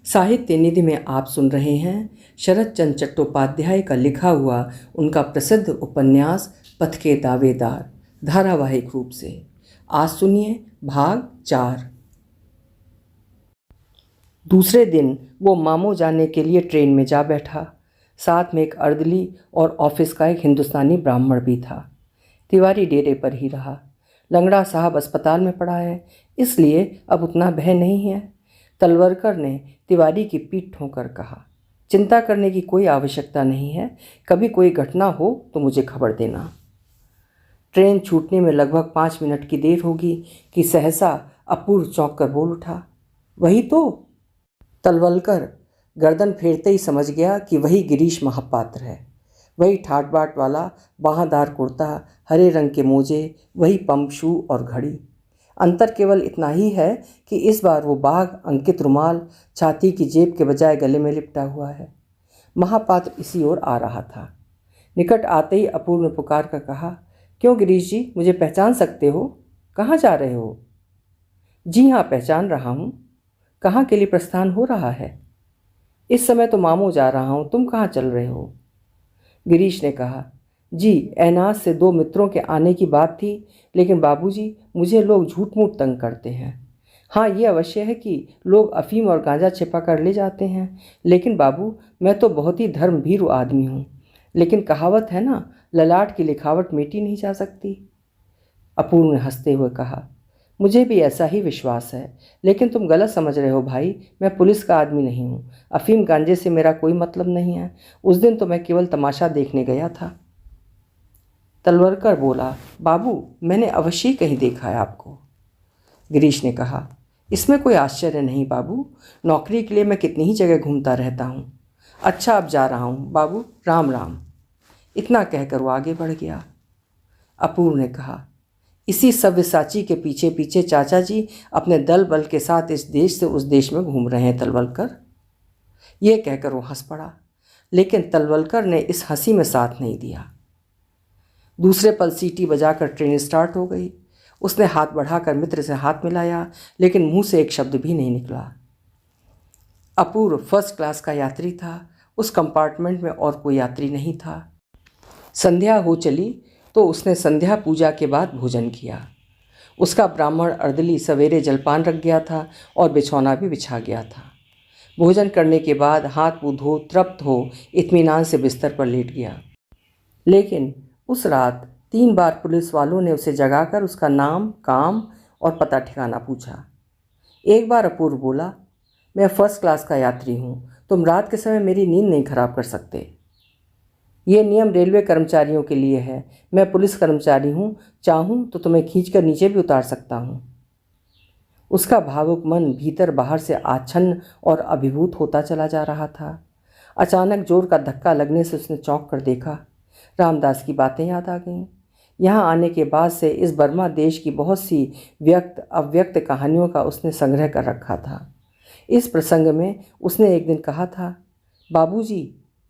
साहित्य निधि में आप सुन रहे हैं शरद चंद्र चट्टोपाध्याय का लिखा हुआ उनका प्रसिद्ध उपन्यास पथ के दावेदार धारावाहिक रूप से। आज सुनिए भाग 4। दूसरे दिन वो मामो जाने के लिए ट्रेन में जा बैठा। साथ में एक अर्दली और ऑफिस का एक हिंदुस्तानी ब्राह्मण भी था। तिवारी डेरे पर ही रहा। लंगड़ा साहब अस्पताल में पड़ा है, इसलिए अब उतना भय नहीं है। तलवरकर ने तिवारी की पीठ ठोंकर कहा, चिंता करने की कोई आवश्यकता नहीं है। कभी कोई घटना हो तो मुझे खबर देना। ट्रेन छूटने में लगभग 5 मिनट की देर होगी कि सहसा अपूर्व चौंक कर बोल उठा, वही तो। तलवलकर गर्दन फेरते ही समझ गया कि वही गिरीश महापात्र है। वही ठाट बाट वाला बाहाँदार कुर्ता, हरे रंग के मोजे, वही पंप शू और घड़ी। अंतर केवल इतना ही है कि इस बार वो बाघ अंकित रुमाल छाती की जेब के बजाय गले में लिपटा हुआ है। महापात्र इसी ओर आ रहा था। निकट आते ही अपूर्व ने पुकार कर कहा, क्यों गिरीश जी, मुझे पहचान सकते हो? कहाँ जा रहे हो? जी हाँ, पहचान रहा हूँ। कहाँ के लिए प्रस्थान हो रहा है? इस समय तो मामू जा रहा हूँ, तुम कहाँ चल रहे हो? गिरीश ने कहा, जी ऐनाज से 2 मित्रों के आने की बात थी, लेकिन बाबूजी मुझे लोग झूठ मूठ तंग करते हैं। हाँ, ये अवश्य है कि लोग अफीम और गांजा छिपा कर ले जाते हैं, लेकिन बाबू मैं तो बहुत ही धर्मभीरू आदमी हूँ। लेकिन कहावत है ना, ललाट की लिखावट मिटी नहीं जा सकती। अपूर्व ने हंसते हुए कहा, मुझे भी ऐसा ही विश्वास है, लेकिन तुम गलत समझ रहे हो भाई। मैं पुलिस का आदमी नहीं हूँ। अफीम गांजे से मेरा कोई मतलब नहीं है। उस दिन तो मैं केवल तमाशा देखने गया था। तलवरकर बोला, बाबू मैंने अवश्य ही कहीं देखा है आपको। गिरीश ने कहा, इसमें कोई आश्चर्य नहीं बाबू, नौकरी के लिए मैं कितनी ही जगह घूमता रहता हूँ। अच्छा अब जा रहा हूँ बाबू, राम राम। इतना कहकर वो आगे बढ़ गया। अपूर्व ने कहा, इसी सव्यसाची के पीछे पीछे चाचा जी अपने दल बल के साथ इस देश से उस देश में घूम रहे हैं तलवलकर। ये कहकर वो हंस पड़ा, लेकिन तलवलकर ने इस हंसी में साथ नहीं दिया। दूसरे पल सीटी बजाकर ट्रेन स्टार्ट हो गई। उसने हाथ बढ़ाकर मित्र से हाथ मिलाया, लेकिन मुंह से एक शब्द भी नहीं निकला। अपूर्व फर्स्ट क्लास का यात्री था। उस कंपार्टमेंट में और कोई यात्री नहीं था। संध्या हो चली तो उसने संध्या पूजा के बाद भोजन किया। उसका ब्राह्मण अर्दली सवेरे जलपान रख गया था और बिछौना भी बिछा गया था। भोजन करने के बाद हाथ मुँह धो तृप्त हो इत्मीनान से बिस्तर पर लेट गया। लेकिन उस रात 3 बार पुलिस वालों ने उसे जगाकर उसका नाम, काम और पता ठिकाना पूछा। एक बार अपूर्व बोला, मैं फर्स्ट क्लास का यात्री हूँ, तुम रात के समय मेरी नींद नहीं खराब कर सकते। ये नियम रेलवे कर्मचारियों के लिए है। मैं पुलिस कर्मचारी हूँ, चाहूँ तो तुम्हें खींचकर नीचे भी उतार सकता हूँ। उसका भावुक मन भीतर बाहर से आच्छन्न और अभिभूत होता चला जा रहा था। अचानक जोर का धक्का लगने से उसने चौंक कर देखा। रामदास की बातें याद आ गईं। यहाँ आने के बाद से इस बर्मा देश की बहुत सी व्यक्त अव्यक्त कहानियों का उसने संग्रह कर रखा था। इस प्रसंग में उसने एक दिन कहा था, बाबूजी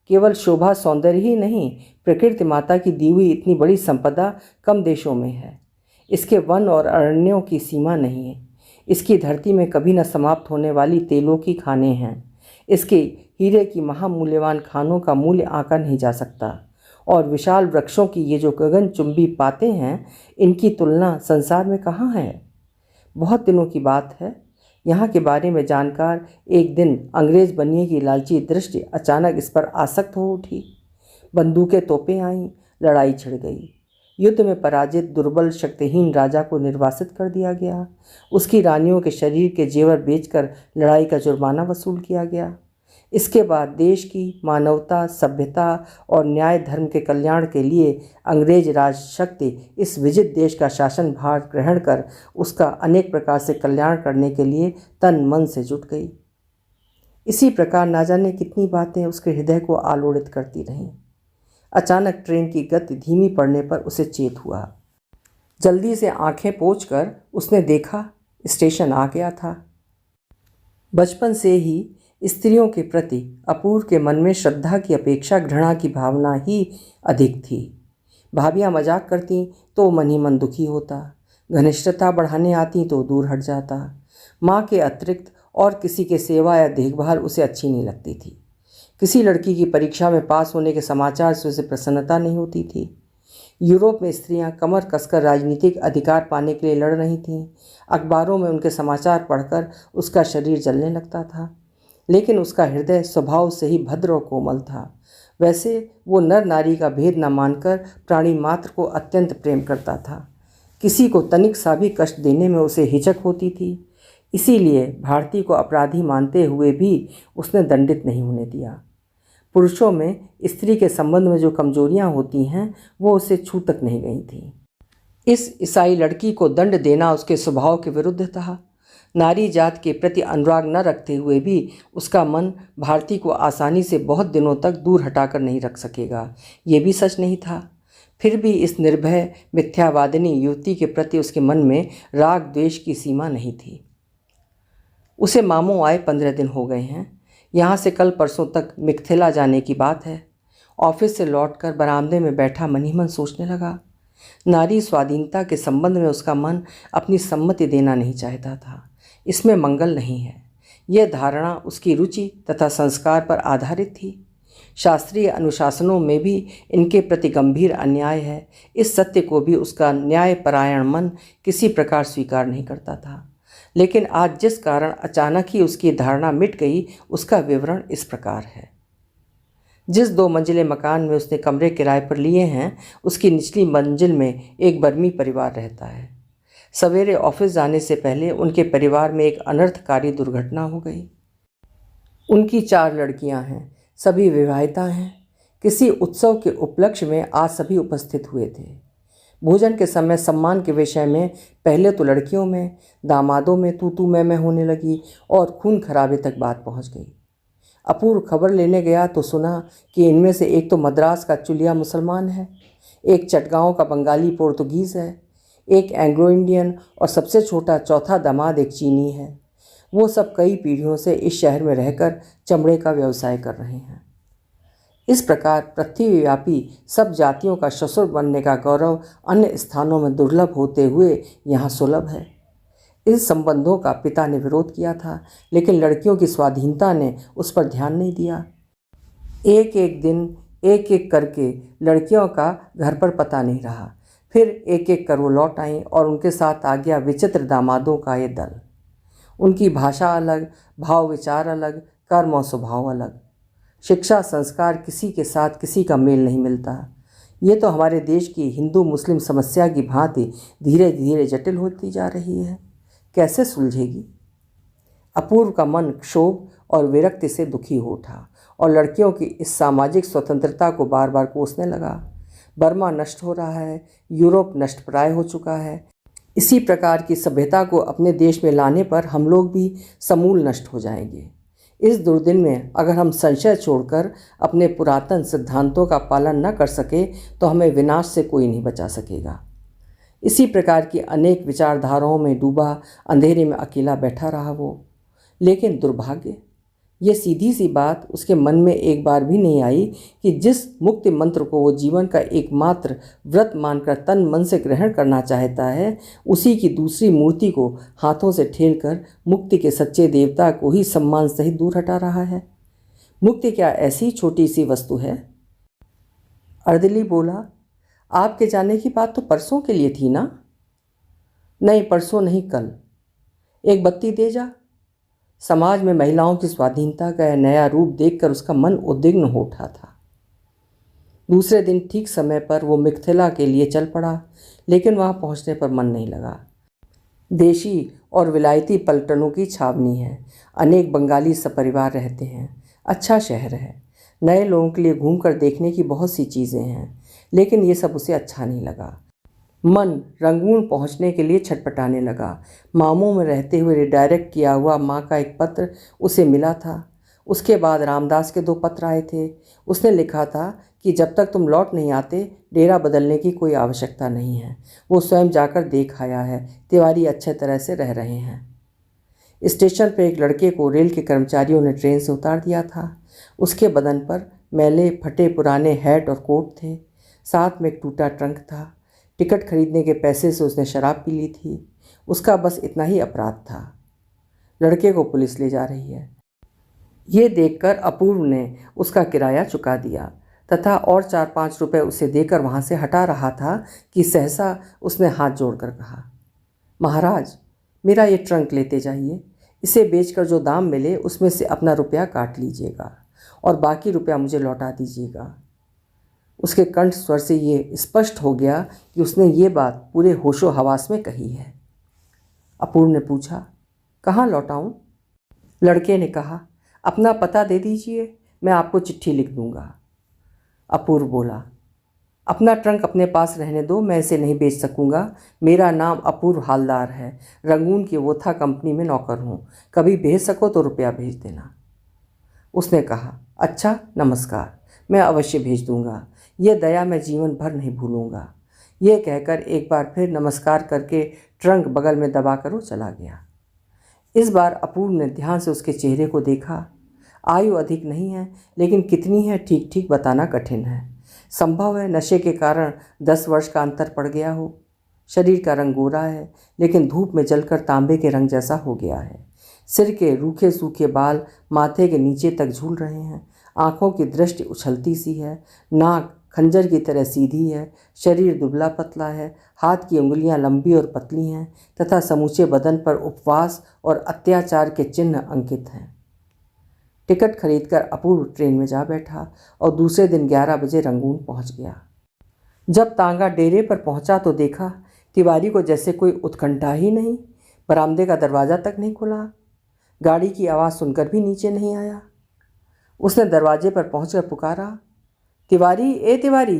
केवल शोभा सौंदर्य ही नहीं, प्रकृति माता की दी हुई इतनी बड़ी संपदा कम देशों में है। इसके वन और अरण्यों की सीमा नहीं है। इसकी धरती में कभी न समाप्त होने वाली तेलों की खानें हैं। इसके हीरे की महामूल्यवान खानों का मूल्य आंका नहीं जा सकता। और विशाल वृक्षों की ये जो गगनचुंबी बातें हैं, इनकी तुलना संसार में कहाँ है। बहुत दिनों की बात है, यहाँ के बारे में जानकार एक दिन अंग्रेज बनने की लालची दृष्टि अचानक इस पर आसक्त हो उठी। बंदूकें तोपें आईं, लड़ाई छिड़ गई। युद्ध में पराजित दुर्बल शक्तिहीन राजा को निर्वासित कर दिया गया। उसकी रानियों के शरीर के जेवर बेचकर लड़ाई का जुर्माना वसूल किया गया। इसके बाद देश की मानवता, सभ्यता और न्याय धर्म के कल्याण के लिए अंग्रेज राज शक्ति इस विजित देश का शासन भार ग्रहण कर उसका अनेक प्रकार से कल्याण करने के लिए तन मन से जुट गई। इसी प्रकार ना जाने कितनी बातें उसके हृदय को आलोड़ित करती रहीं। अचानक ट्रेन की गति धीमी पड़ने पर उसे चेत हुआ। जल्दी से आंखें पोंछकर उसने देखा, स्टेशन आ गया था। बचपन से ही स्त्रियों के प्रति अपूर्व के मन में श्रद्धा की अपेक्षा घृणा की भावना ही अधिक थी। भाभियाँ मजाक करती तो मन ही मन दुखी होता, घनिष्ठता बढ़ाने आती तो दूर हट जाता। माँ के अतिरिक्त और किसी के सेवा या देखभाल उसे अच्छी नहीं लगती थी। किसी लड़की की परीक्षा में पास होने के समाचार से उसे प्रसन्नता नहीं होती थी। यूरोप में स्त्रियां कमर कसकर राजनीतिक अधिकार पाने के लिए लड़ रही थीं। अखबारों में उनके समाचार पढ़कर उसका शरीर जलने लगता था, लेकिन उसका हृदय स्वभाव से ही भद्र और कोमल था। वैसे वो नर नारी का भेद न मानकर प्राणी मात्र को अत्यंत प्रेम करता था। किसी को तनिक सा भी कष्ट देने में उसे हिचक होती थी। इसीलिए भारती को अपराधी मानते हुए भी उसने दंडित नहीं होने दिया। पुरुषों में स्त्री के संबंध में जो कमजोरियां होती हैं वो उसे छू तक नहीं गई थी। इस ईसाई लड़की को दंड देना उसके स्वभाव के विरुद्ध था। नारी जात के प्रति अनुराग न रखते हुए भी उसका मन भारती को आसानी से बहुत दिनों तक दूर हटाकर नहीं रख सकेगा, ये भी सच नहीं था। फिर भी इस निर्भय मिथ्यावादिनी युवती के प्रति उसके मन में राग द्वेष की सीमा नहीं थी। उसे मामू आए 15 दिन हो गए हैं। यहाँ से कल परसों तक मिथिला जाने की बात है। ऑफिस से लौटकर बरामदे में बैठा मन ही मन सोचने लगा। नारी स्वाधीनता के संबंध में उसका मन अपनी सम्मति देना नहीं चाहता था। इसमें मंगल नहीं है। यह धारणा उसकी रुचि तथा संस्कार पर आधारित थी। शास्त्रीय अनुशासनों में भी इनके प्रति गंभीर अन्याय है। इस सत्य को भी उसका न्यायपरायण मन किसी प्रकार स्वीकार नहीं करता था। लेकिन आज जिस कारण अचानक ही उसकी धारणा मिट गई, उसका विवरण इस प्रकार है। जिस 2 मंजिले मकान में उसने कमरे किराए पर लिए हैं, उसकी निचली मंजिल में एक बर्मी परिवार रहता है। सवेरे ऑफिस जाने से पहले उनके परिवार में एक अनर्थकारी दुर्घटना हो गई। उनकी 4 लड़कियां हैं, सभी विवाहिता हैं। किसी उत्सव के उपलक्ष्य में आज सभी उपस्थित हुए थे। भोजन के समय सम्मान के विषय में पहले तो लड़कियों में, दामादों में तू मैं होने लगी और खून खराबे तक बात पहुंच गई। अपूर्व खबर लेने गया तो सुना कि इनमें से एक तो मद्रास का चुलिया मुसलमान है, एक चटगांव का बंगाली पोर्तुगीज़ है, एक एंग्लो इंडियन और सबसे छोटा चौथा दामाद एक चीनी है। वो सब कई पीढ़ियों से इस शहर में रहकर चमड़े का व्यवसाय कर रहे हैं। इस प्रकार पृथ्वीव्यापी सब जातियों का ससुर बनने का गौरव अन्य स्थानों में दुर्लभ होते हुए यहाँ सुलभ है। इस संबंधों का पिता ने विरोध किया था, लेकिन लड़कियों की स्वाधीनता ने उस पर ध्यान नहीं दिया। एक एक दिन एक एक करके लड़कियों का घर पर पता नहीं रहा। फिर एक एक कर वो लौट आईं और उनके साथ आ गया विचित्र दामादों का ये दल। उनकी भाषा अलग, भाव विचार अलग, कर्म और स्वभाव अलग। शिक्षा संस्कार किसी के साथ किसी का मेल नहीं मिलता। ये तो हमारे देश की हिंदू मुस्लिम समस्या की भांति धीरे धीरे जटिल होती जा रही है। कैसे सुलझेगी? अपूर्व का मन क्षोभ और विरक्ति से दुखी हो उठा और लड़कियों की इस सामाजिक स्वतंत्रता को बार बार कोसने लगा। बर्मा नष्ट हो रहा है, यूरोप नष्टप्राय हो चुका है। इसी प्रकार की सभ्यता को अपने देश में लाने पर हम लोग भी समूल नष्ट हो जाएंगे। इस दुर्दिन में अगर हम संशय छोड़कर अपने पुरातन सिद्धांतों का पालन न कर सके तो हमें विनाश से कोई नहीं बचा सकेगा। इसी प्रकार की अनेक विचारधाराओं में डूबा अंधेरे में अकेला बैठा रहा वो। लेकिन दुर्भाग्य, ये सीधी सी बात उसके मन में एक बार भी नहीं आई कि जिस मुक्ति मंत्र को वो जीवन का एकमात्र व्रत मानकर तन मन से ग्रहण करना चाहता है, उसी की दूसरी मूर्ति को हाथों से ठेलकर मुक्ति के सच्चे देवता को ही सम्मान सहित दूर हटा रहा है। मुक्ति क्या ऐसी छोटी सी वस्तु है? अर्दली बोला, आपके जाने की बात तो परसों के लिए थी ना? नहीं, परसों नहीं, कल। एक बत्ती दे जा। समाज में महिलाओं की स्वाधीनता का यह नया रूप देखकर उसका मन उद्विग्न हो उठा था। दूसरे दिन ठीक समय पर वो मिथिला के लिए चल पड़ा, लेकिन वहाँ पहुँचने पर मन नहीं लगा। देशी और विलायती पलटनों की छावनी है। अनेक बंगाली सपरिवार रहते हैं। अच्छा शहर है। नए लोगों के लिए घूमकर देखने की बहुत सी चीज़ें हैं, लेकिन ये सब उसे अच्छा नहीं लगा। मन रंगून पहुंचने के लिए छटपटाने लगा। मामू में रहते हुए रिडायरेक्ट किया हुआ माँ का एक पत्र उसे मिला था। उसके बाद रामदास के 2 पत्र आए थे। उसने लिखा था कि जब तक तुम लौट नहीं आते डेरा बदलने की कोई आवश्यकता नहीं है। वो स्वयं जाकर देख आया है। तिवारी अच्छे तरह से रह रहे हैं। स्टेशन पर एक लड़के को रेल के कर्मचारियों ने ट्रेन से उतार दिया था। उसके बदन पर मैले फटे पुराने हैट और कोट थे। साथ में एक टूटा ट्रंक था। टिकट खरीदने के पैसे से उसने शराब पी ली थी। उसका बस इतना ही अपराध था। लड़के को पुलिस ले जा रही है। ये देखकर अपूर्व ने उसका किराया चुका दिया तथा और 4-5 रुपये उसे देकर वहाँ से हटा रहा था कि सहसा उसने हाथ जोड़कर कहा, महाराज, मेरा ये ट्रंक लेते जाइए। इसे बेचकर जो दाम मिले उसमें से अपना रुपया काट लीजिएगा और बाकी रुपया मुझे लौटा दीजिएगा। उसके कंठ स्वर से ये स्पष्ट हो गया कि उसने ये बात पूरे होशो हवास में कही है। अपूर्व ने पूछा, कहाँ लौटाऊं? लड़के ने कहा, अपना पता दे दीजिए, मैं आपको चिट्ठी लिख दूंगा। अपूर्व बोला, अपना ट्रंक अपने पास रहने दो, मैं इसे नहीं बेच सकूंगा। मेरा नाम अपूर्व हालदार है, रंगून की वोथा कंपनी में नौकर हूँ। कभी भेज सको तो रुपया भेज देना। उसने कहा, अच्छा, नमस्कार, मैं अवश्य भेज दूंगा। ये दया मैं जीवन भर नहीं भूलूंगा। ये कहकर एक बार फिर नमस्कार करके ट्रंक बगल में दबाकर वो चला गया। इस बार अपूर्व ने ध्यान से उसके चेहरे को देखा। आयु अधिक नहीं है, लेकिन कितनी है ठीक ठीक बताना कठिन है। संभव है नशे के कारण 10 वर्ष का अंतर पड़ गया हो। शरीर का रंग गोरा है, लेकिन धूप में जलकर तांबे के रंग जैसा हो गया है। सिर के रूखे सूखे बाल माथे के नीचे तक झूल रहे हैं। आँखों की दृष्टि उछलती सी है। नाक खंजर की तरह सीधी है। शरीर दुबला पतला है। हाथ की उंगलियां लंबी और पतली हैं तथा समूचे बदन पर उपवास और अत्याचार के चिन्ह अंकित हैं। टिकट खरीदकर अपूर्व ट्रेन में जा बैठा और दूसरे दिन 11 बजे रंगून पहुंच गया। जब तांगा डेरे पर पहुंचा तो देखा तिवारी को जैसे कोई उत्कंठा ही नहीं। बरामदे का दरवाज़ा तक नहीं खुला। गाड़ी की आवाज़ सुनकर भी नीचे नहीं आया। उसने दरवाजे पर पहुंचकर पुकारा, तिवारी, ए तिवारी।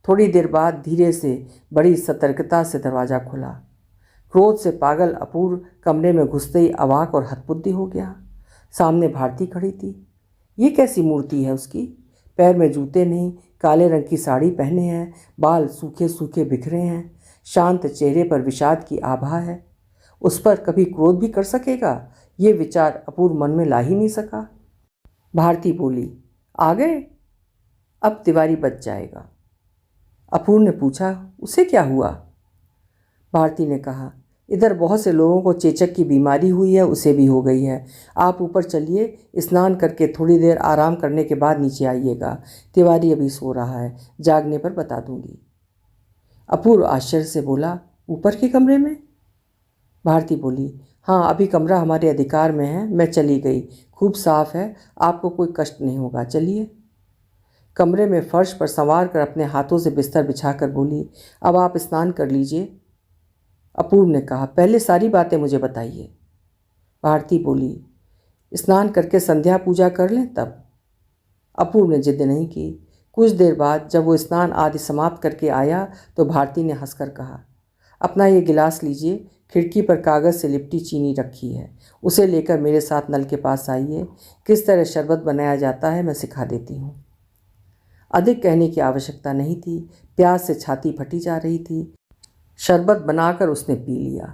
थोड़ी देर बाद धीरे से बड़ी सतर्कता से दरवाज़ा खुला। क्रोध से पागल अपूर्व कमरे में घुसते ही अवाक और हतबुद्धि हो गया। सामने भारती खड़ी थी। ये कैसी मूर्ति है उसकी? पैर में जूते नहीं, काले रंग की साड़ी पहने हैं, बाल सूखे सूखे बिखरे हैं, शांत चेहरे पर विषाद की आभा है। उस पर कभी क्रोध भी कर सकेगा, ये विचार अपूर्व मन में ला ही नहीं सका। भारती बोली, आ गए? अब तिवारी बच जाएगा। अपूर्व ने पूछा, उसे क्या हुआ? भारती ने कहा, इधर बहुत से लोगों को चेचक की बीमारी हुई है, उसे भी हो गई है। आप ऊपर चलिए, स्नान करके थोड़ी देर आराम करने के बाद नीचे आइएगा। तिवारी अभी सो रहा है, जागने पर बता दूंगी। अपूर्व आश्चर्य से बोला, ऊपर के कमरे में? भारती बोली, हाँ, अभी कमरा हमारे अधिकार में है, मैं चली गई। खूब साफ है, आपको कोई कष्ट नहीं होगा, चलिए। कमरे में फर्श पर संवार कर अपने हाथों से बिस्तर बिछाकर बोली, अब आप स्नान कर लीजिए। अपूर्व ने कहा, पहले सारी बातें मुझे बताइए। भारती बोली, स्नान करके संध्या पूजा कर लें तब। अपूर्व ने जिद नहीं की। कुछ देर बाद जब वो स्नान आदि समाप्त करके आया तो भारती ने हंसकर कहा, अपना ये गिलास लीजिए, खिड़की पर कागज़ से लिपटी चीनी रखी है, उसे लेकर मेरे साथ नल के पास आइए। किस तरह शरबत बनाया जाता है मैं सिखा देती हूँ। अधिक कहने की आवश्यकता नहीं थी। प्यास से छाती फटी जा रही थी। शरबत बनाकर उसने पी लिया।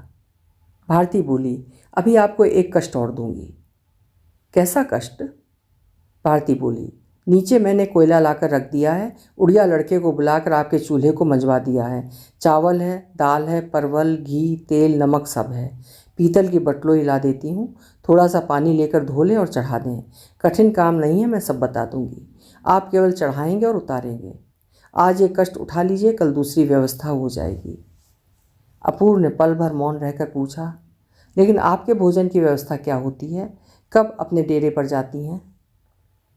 भारती बोली, अभी आपको एक कष्ट और दूंगी। कैसा कष्ट? भारती बोली, नीचे मैंने कोयला लाकर रख दिया है। उड़िया लड़के को बुलाकर आपके चूल्हे को मंजवा दिया है। चावल है, दाल है, परवल, घी, तेल, नमक सब है। पीतल की बटलोई ला देती हूँ, थोड़ा सा पानी लेकर धो लें और चढ़ा दें। कठिन काम नहीं है, मैं सब बता दूंगी। आप केवल चढ़ाएंगे और उतारेंगे। आज ये कष्ट उठा लीजिए, कल दूसरी व्यवस्था हो जाएगी। अपूर्व ने पल भर मौन रहकर पूछा, लेकिन आपके भोजन की व्यवस्था क्या होती है? कब अपने डेरे पर जाती हैं?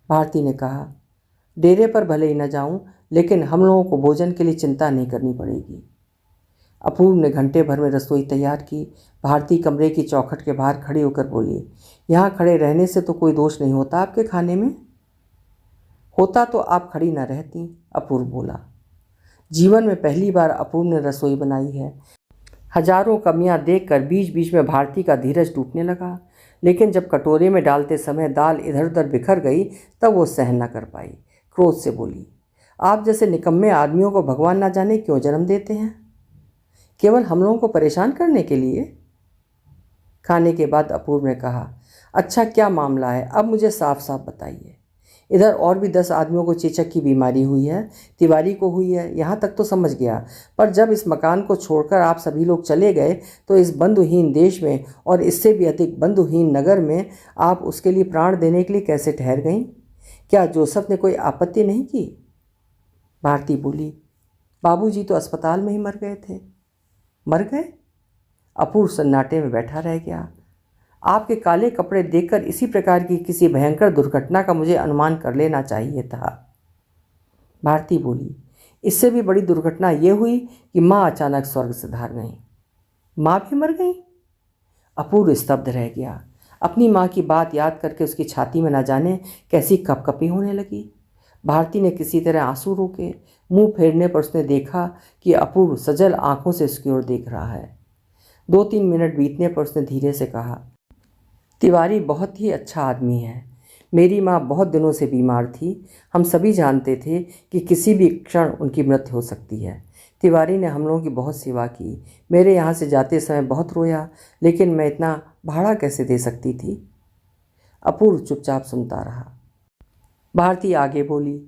भारती ने कहा, डेरे पर भले ही न जाऊं, लेकिन हम लोगों को भोजन के लिए चिंता नहीं करनी पड़ेगी। अपूर्व ने घंटे भर में रसोई तैयार की। भारती कमरे की चौखट के बाहर खड़ी होकर बोली, यहाँ खड़े रहने से तो कोई दोष नहीं होता आपके खाने में? होता तो आप खड़ी न रहती, अपूर्व बोला। जीवन में पहली बार अपूर्व ने रसोई बनाई है। हजारों कमियां देखकर बीच बीच में भारती का धीरज टूटने लगा, लेकिन जब कटोरे में डालते समय दाल इधर उधर बिखर गई तब वो सहन न कर पाई। क्रोध से बोली, आप जैसे निकम्मे आदमियों को भगवान ना जाने क्यों जन्म देते हैं, केवल हम लोगों को परेशान करने के लिए। खाने के बाद अपूर्व ने कहा, अच्छा क्या मामला है, अब मुझे साफ साफ बताइए। इधर और भी 10 आदमियों को चेचक की बीमारी हुई है। तिवारी को हुई है, यहाँ तक तो समझ गया, पर जब इस मकान को छोड़कर आप सभी लोग चले गए तो इस बंधुहीन देश में और इससे भी अधिक बंधुहीन नगर में आप उसके लिए प्राण देने के लिए कैसे ठहर गईं? क्या जोसेफ ने कोई आपत्ति नहीं की? भारती बोली, बाबूजी तो अस्पताल में ही मर गए थे। मर गए? अपूर्व सन्नाटे में बैठा रह गया। आपके काले कपड़े देखकर इसी प्रकार की किसी भयंकर दुर्घटना का मुझे अनुमान कर लेना चाहिए था। भारती बोली, इससे भी बड़ी दुर्घटना ये हुई कि माँ अचानक स्वर्ग से धार गईं। माँ भी मर गई? अपूर्व स्तब्ध रह गया। अपनी माँ की बात याद करके उसकी छाती में न जाने कैसी कपकपी होने लगी। भारती ने किसी तरह आंसू रोके। मुंह फेरने पर उसने देखा कि अपूर्व सजल आंखों से उसकी ओर देख रहा है। 2-3 मिनट बीतने पर उसने धीरे से कहा, तिवारी बहुत ही अच्छा आदमी है। मेरी माँ बहुत दिनों से बीमार थी। हम सभी जानते थे कि किसी भी क्षण उनकी मृत्यु हो सकती है। तिवारी ने हम लोगों की बहुत सेवा की। मेरे यहाँ से जाते समय बहुत रोया, लेकिन मैं इतना भाड़ा कैसे दे सकती थी? अपूर्व चुपचाप सुनता रहा। भारती आगे बोली,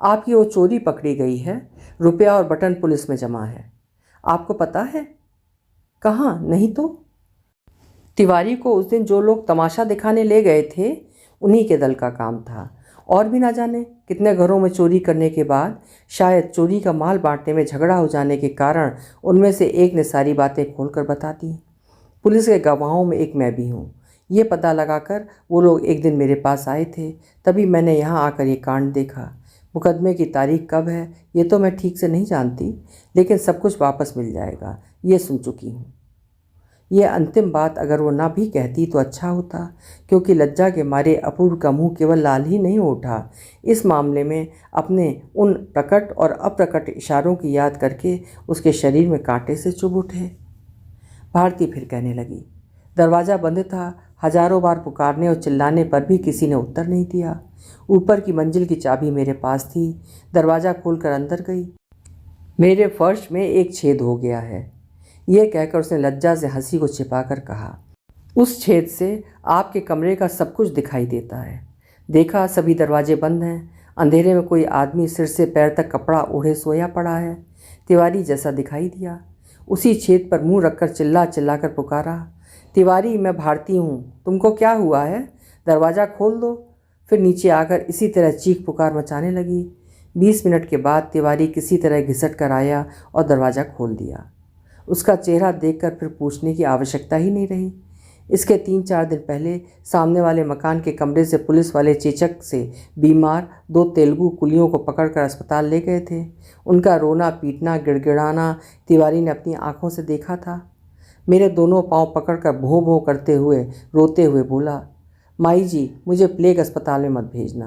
आपकी वो चोरी पकड़ी गई है। रुपया और बटन पुलिस में जमा है। आपको पता है? कहाँ? नहीं तो। तिवारी को उस दिन जो लोग तमाशा दिखाने ले गए थे उन्हीं के दल का काम था। और भी ना जाने कितने घरों में चोरी करने के बाद शायद चोरी का माल बांटने में झगड़ा हो जाने के कारण उनमें से एक ने सारी बातें खोलकर बता दी। पुलिस के गवाहों में एक मैं भी हूँ। ये पता लगाकर वो लोग एक दिन मेरे पास आए थे, तभी मैंने यहाँ आकर ये कांड देखा। मुकदमे की तारीख कब है ये तो मैं ठीक से नहीं जानती, लेकिन सब कुछ वापस मिल जाएगा, ये सुन चुकी हूँ। ये अंतिम बात अगर वो ना भी कहती तो अच्छा होता, क्योंकि लज्जा के मारे अपूर्व का मुंह केवल लाल ही नहीं उठा, इस मामले में अपने उन प्रकट और अप्रकट इशारों की याद करके उसके शरीर में कांटे से चुभ उठे। भारती फिर कहने लगी, दरवाज़ा बंद था। हजारों बार पुकारने और चिल्लाने पर भी किसी ने उत्तर नहीं दिया। ऊपर की मंजिल की चाबी मेरे पास थी। दरवाज़ा खोलकर अंदर गई। मेरे फर्श में एक छेद हो गया है। यह कहकर उसने लज्जा से हंसी को छिपाकर कहा, उस छेद से आपके कमरे का सब कुछ दिखाई देता है। देखा, सभी दरवाजे बंद हैं। अंधेरे में कोई आदमी सिर से पैर तक कपड़ा ओढ़े सोया पड़ा है। तिवारी जैसा दिखाई दिया। उसी छेद पर मुंह रखकर चिल्ला चिल्ला कर पुकारा, तिवारी, मैं भारती हूँ, तुमको क्या हुआ है? दरवाज़ा खोल दो। फिर नीचे आकर इसी तरह चीख पुकार मचाने लगी। 20 मिनट के बाद तिवारी किसी तरह घिसट कर आया और दरवाज़ा खोल दिया। उसका चेहरा देखकर फिर पूछने की आवश्यकता ही नहीं रही। इसके 3-4 दिन पहले सामने वाले मकान के कमरे से पुलिस वाले चेचक से बीमार 2 तेलुगु कुलियों को पकड़कर अस्पताल ले गए थे। उनका रोना पीटना गिड़गिड़ाना तिवारी ने अपनी आंखों से देखा था। मेरे दोनों पांव पकड़कर भों भों करते हुए रोते हुए बोला, माई जी, मुझे प्लेग अस्पताल में मत भेजना।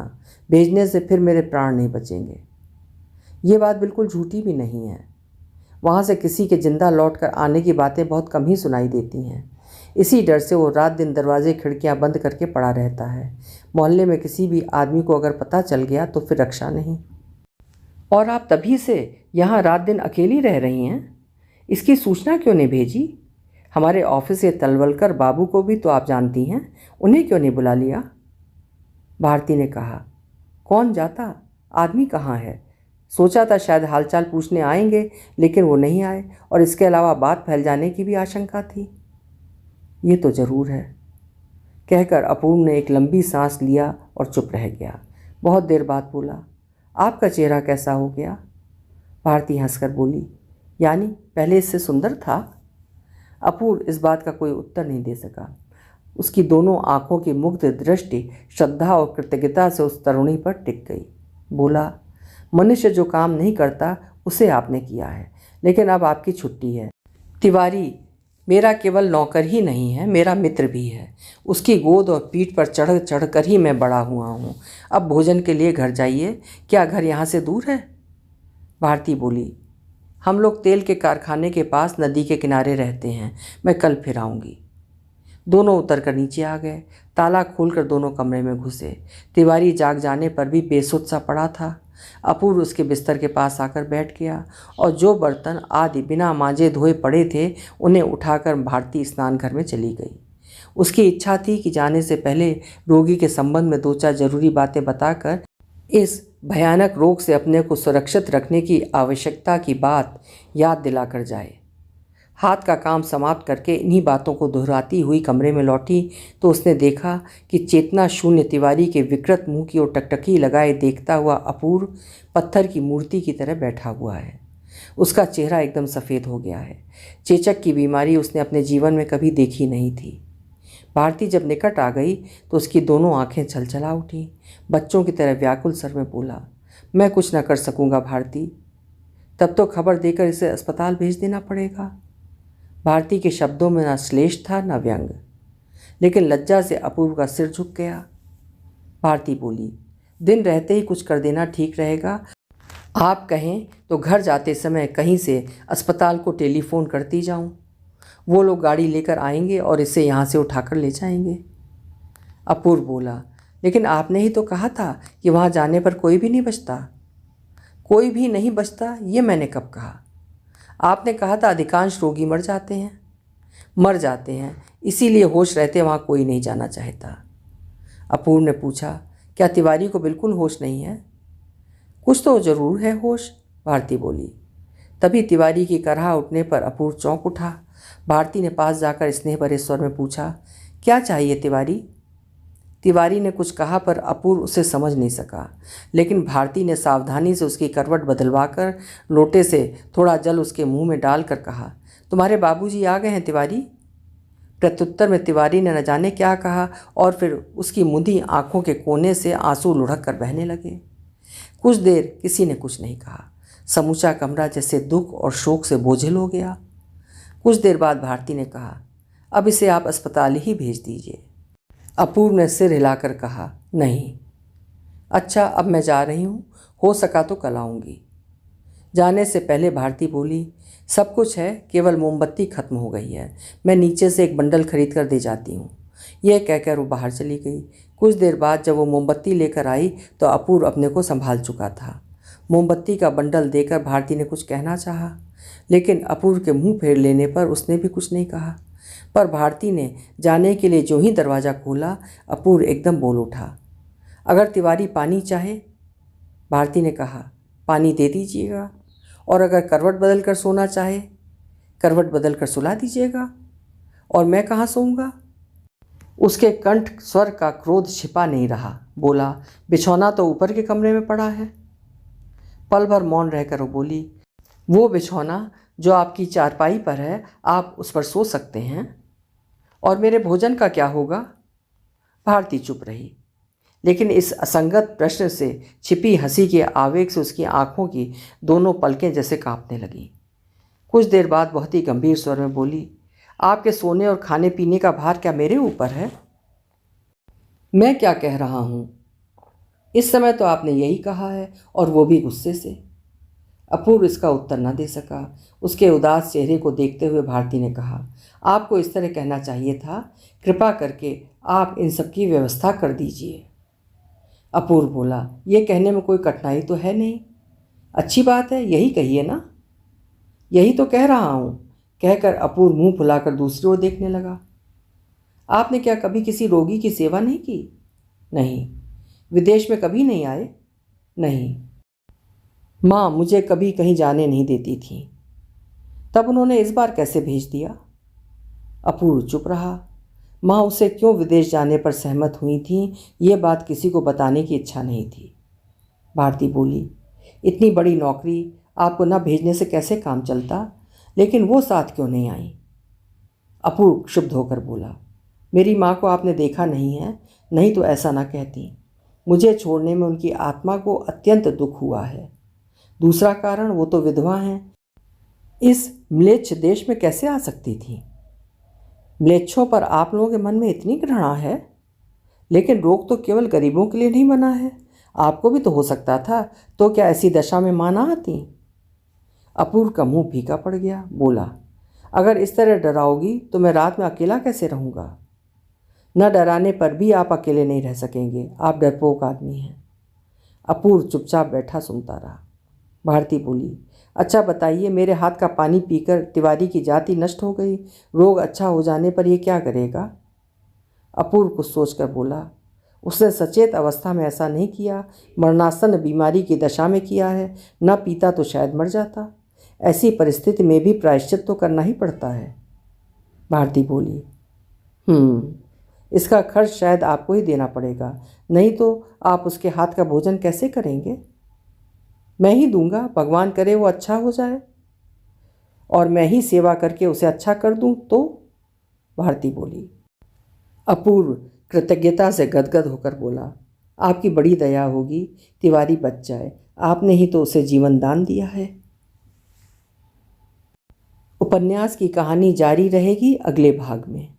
भेजने से फिर मेरे प्राण नहीं बचेंगे। ये बात बिल्कुल झूठी भी नहीं है। वहाँ से किसी के जिंदा लौट कर आने की बातें बहुत कम ही सुनाई देती हैं। इसी डर से वो रात दिन दरवाजे खिड़कियाँ बंद करके पड़ा रहता है। मोहल्ले में किसी भी आदमी को अगर पता चल गया तो फिर रक्षा नहीं। और आप तभी से यहाँ रात दिन अकेली रह रही हैं? इसकी सूचना क्यों नहीं भेजी? हमारे ऑफिस के तलवलकर बाबू को भी तो आप जानती हैं, उन्हें क्यों नहीं बुला लिया? भारती ने कहा, कौन जाता, आदमी कहाँ है? सोचा था शायद हालचाल पूछने आएंगे, लेकिन वो नहीं आए और इसके अलावा बात फैल जाने की भी आशंका थी। ये तो ज़रूर है, कहकर अपूर्व ने एक लंबी सांस लिया और चुप रह गया। बहुत देर बाद बोला, आपका चेहरा कैसा हो गया? भारती हंसकर बोली, यानी पहले इससे सुंदर था? अपूर्व इस बात का कोई उत्तर नहीं दे सका। उसकी दोनों आंखों की मुग्ध दृष्टि श्रद्धा और कृतज्ञता से उस तरुणी पर टिक गई। बोला, मनुष्य जो काम नहीं करता उसे आपने किया है, लेकिन अब आपकी छुट्टी है। तिवारी मेरा केवल नौकर ही नहीं है, मेरा मित्र भी है। उसकी गोद और पीठ पर चढ़ चढ़ कर ही मैं बड़ा हुआ हूँ। अब भोजन के लिए घर जाइए। क्या घर यहाँ से दूर है? भारती बोली, हम लोग तेल के कारखाने के पास नदी के किनारे रहते हैं। मैं कल फिर आऊँगी। दोनों उतरकर नीचे आ गए। ताला खोलकर दोनों कमरे में घुसे। तिवारी जाग जाने पर भी बेसुध सा पड़ा था। अपूर्व उसके बिस्तर के पास आकर बैठ गया और जो बर्तन आदि बिना मांजे धोए पड़े थे उन्हें उठाकर भारती स्नान घर में चली गई। उसकी इच्छा थी कि जाने से पहले रोगी के संबंध में 2-4 जरूरी बातें बताकर इस भयानक रोग से अपने को सुरक्षित रखने की आवश्यकता की बात याद दिलाकर जाए। हाथ का काम समाप्त करके इन्हीं बातों को दोहराती हुई कमरे में लौटी तो उसने देखा कि चेतना शून्य तिवारी के विकृत मुंह की ओर टकटकी लगाए देखता हुआ अपूर्व पत्थर की मूर्ति की तरह बैठा हुआ है। उसका चेहरा एकदम सफ़ेद हो गया है। चेचक की बीमारी उसने अपने जीवन में कभी देखी नहीं थी। भारती जब निकट आ गई तो उसकी दोनों आंखें छलछला उठीं। बच्चों की तरह व्याकुल स्वर में बोला, मैं कुछ न कर सकूंगा भारती, तब तो खबर देकर इसे अस्पताल भेज देना पड़ेगा। भारती के शब्दों में न श्लेष था न व्यंग, लेकिन लज्जा से अपूर्व का सिर झुक गया। भारती बोली, दिन रहते ही कुछ कर देना ठीक रहेगा। आप कहें तो घर जाते समय कहीं से अस्पताल को टेलीफोन करती जाऊं। वो लोग गाड़ी लेकर आएंगे और इसे यहाँ से उठाकर ले जाएंगे। अपूर्व बोला, लेकिन आपने ही तो कहा था कि वहाँ जाने पर कोई भी नहीं बचता। कोई भी नहीं बचता ये मैंने कब कहा? आपने कहा था अधिकांश रोगी मर जाते हैं, इसीलिए होश रहते वहाँ कोई नहीं जाना चाहता। अपूर्व ने पूछा, क्या तिवारी को बिल्कुल होश नहीं है? कुछ तो ज़रूर है होश, भारती बोली। तभी तिवारी की करहा उठने पर अपूर्व चौंक उठा। भारती ने पास जाकर स्नेह भरे स्वर में पूछा, क्या चाहिए तिवारी? तिवारी ने कुछ कहा पर अपूर्व उसे समझ नहीं सका, लेकिन भारती ने सावधानी से उसकी करवट बदलवाकर लोटे से थोड़ा जल उसके मुंह में डालकर कहा, तुम्हारे बाबूजी आ गए हैं तिवारी। प्रत्युत्तर में तिवारी ने न जाने क्या कहा और फिर उसकी मुंदी आंखों के कोने से आंसू लुढ़क कर बहने लगे। कुछ देर किसी ने कुछ नहीं कहा। समूचा कमरा जैसे दुख और शोक से बोझिल हो गया। कुछ देर बाद भारती ने कहा, अब इसे आप अस्पताल ही भेज दीजिए। अपूर्व ने सिर हिलाकर कहा, नहीं। अच्छा, अब मैं जा रही हूँ, हो सका तो कल आऊँगी। जाने से पहले भारती बोली, सब कुछ है, केवल मोमबत्ती खत्म हो गई है, मैं नीचे से एक बंडल खरीद कर दे जाती हूँ। यह कहकर वो बाहर चली गई। कुछ देर बाद जब वो मोमबत्ती लेकर आई तो अपूर्व अपने को संभाल चुका था। मोमबत्ती का बंडल देकर भारती ने कुछ कहना चाहा, लेकिन अपूर्व के मुंह फेर लेने पर उसने भी कुछ नहीं कहा। पर भारती ने जाने के लिए जो ही दरवाज़ा खोला, अपूर्व एकदम बोल उठा, अगर तिवारी पानी चाहे? भारती ने कहा, पानी दे दीजिएगा, और अगर करवट बदल कर सोना चाहे, करवट बदल कर सुला दीजिएगा। और मैं कहाँ सोऊंगा? उसके कंठ स्वर का क्रोध छिपा नहीं रहा। बोला, बिछौना तो ऊपर के कमरे में पड़ा है। पल भर मौन रहकर वो बोली, वो बिछौना जो आपकी चारपाई पर है, आप उस पर सो सकते हैं। और मेरे भोजन का क्या होगा? भारती चुप रही, लेकिन इस असंगत प्रश्न से छिपी हंसी के आवेग से उसकी आंखों की दोनों पलकें जैसे कांपने लगीं। कुछ देर बाद बहुत ही गंभीर स्वर में बोली, आपके सोने और खाने पीने का भार क्या मेरे ऊपर है? मैं क्या कह रहा हूँ? इस समय तो आपने यही कहा है, और वो भी गुस्से से। अपूर्व इसका उत्तर न दे सका। उसके उदास चेहरे को देखते हुए भारती ने कहा, आपको इस तरह कहना चाहिए था, कृपा करके आप इन सब की व्यवस्था कर दीजिए। अपूर्व बोला, ये कहने में कोई कठिनाई तो है नहीं, अच्छी बात है, यही कहिए ना। यही तो कह रहा हूँ, कहकर अपूर्व मुंह फुलाकर दूसरी ओर देखने लगा। आपने क्या कभी किसी रोगी की सेवा नहीं की? नहीं। विदेश में कभी नहीं आए? नहीं। माँ मुझे कभी कहीं जाने नहीं देती थी, तब उन्होंने इस बार कैसे भेज दिया? अपूर्व चुप रहा। माँ उसे क्यों विदेश जाने पर सहमत हुई थीं, ये बात किसी को बताने की इच्छा नहीं थी। भारती बोली, इतनी बड़ी नौकरी, आपको न भेजने से कैसे काम चलता, लेकिन वो साथ क्यों नहीं आई? अपूर्व क्षुब्ध होकर बोला, मेरी माँ को आपने देखा नहीं है, नहीं तो ऐसा ना कहती। मुझे छोड़ने में उनकी आत्मा को अत्यंत दुख हुआ है। दूसरा कारण, वो तो विधवा हैं, इस म्लेच्छ देश में कैसे आ सकती थी? म्लेच्छों पर आप लोगों के मन में इतनी घृणा है? लेकिन रोग तो केवल गरीबों के लिए नहीं बना है, आपको भी तो हो सकता था, तो क्या ऐसी दशा में मां ना आती? अपूर्व का मुंह फीका पड़ गया। बोला, अगर इस तरह डराओगी तो मैं रात में अकेला कैसे रहूँगा? न डराने पर भी आप अकेले नहीं रह सकेंगे, आप डरपोक आदमी हैं। अपूर्व चुपचाप बैठा सुनता रहा। भारती बोली, अच्छा बताइए, मेरे हाथ का पानी पीकर तिवारी की जाति नष्ट हो गई, रोग अच्छा हो जाने पर ये क्या करेगा? अपूर्व कुछ सोचकर बोला, उसने सचेत अवस्था में ऐसा नहीं किया, मरणासन बीमारी की दशा में किया है। न पीता तो शायद मर जाता। ऐसी परिस्थिति में भी प्रायश्चित तो करना ही पड़ता है। भारती बोली, इसका खर्च शायद आपको ही देना पड़ेगा, नहीं तो आप उसके हाथ का भोजन कैसे करेंगे? मैं ही दूंगा, भगवान करे वो अच्छा हो जाए और मैं ही सेवा करके उसे अच्छा कर दूं तो? भारती बोली। अपूर्व कृतज्ञता से गदगद होकर बोला, आपकी बड़ी दया होगी, तिवारी बच जाए, आपने ही तो उसे जीवन दान दिया है। उपन्यास की कहानी जारी रहेगी अगले भाग में।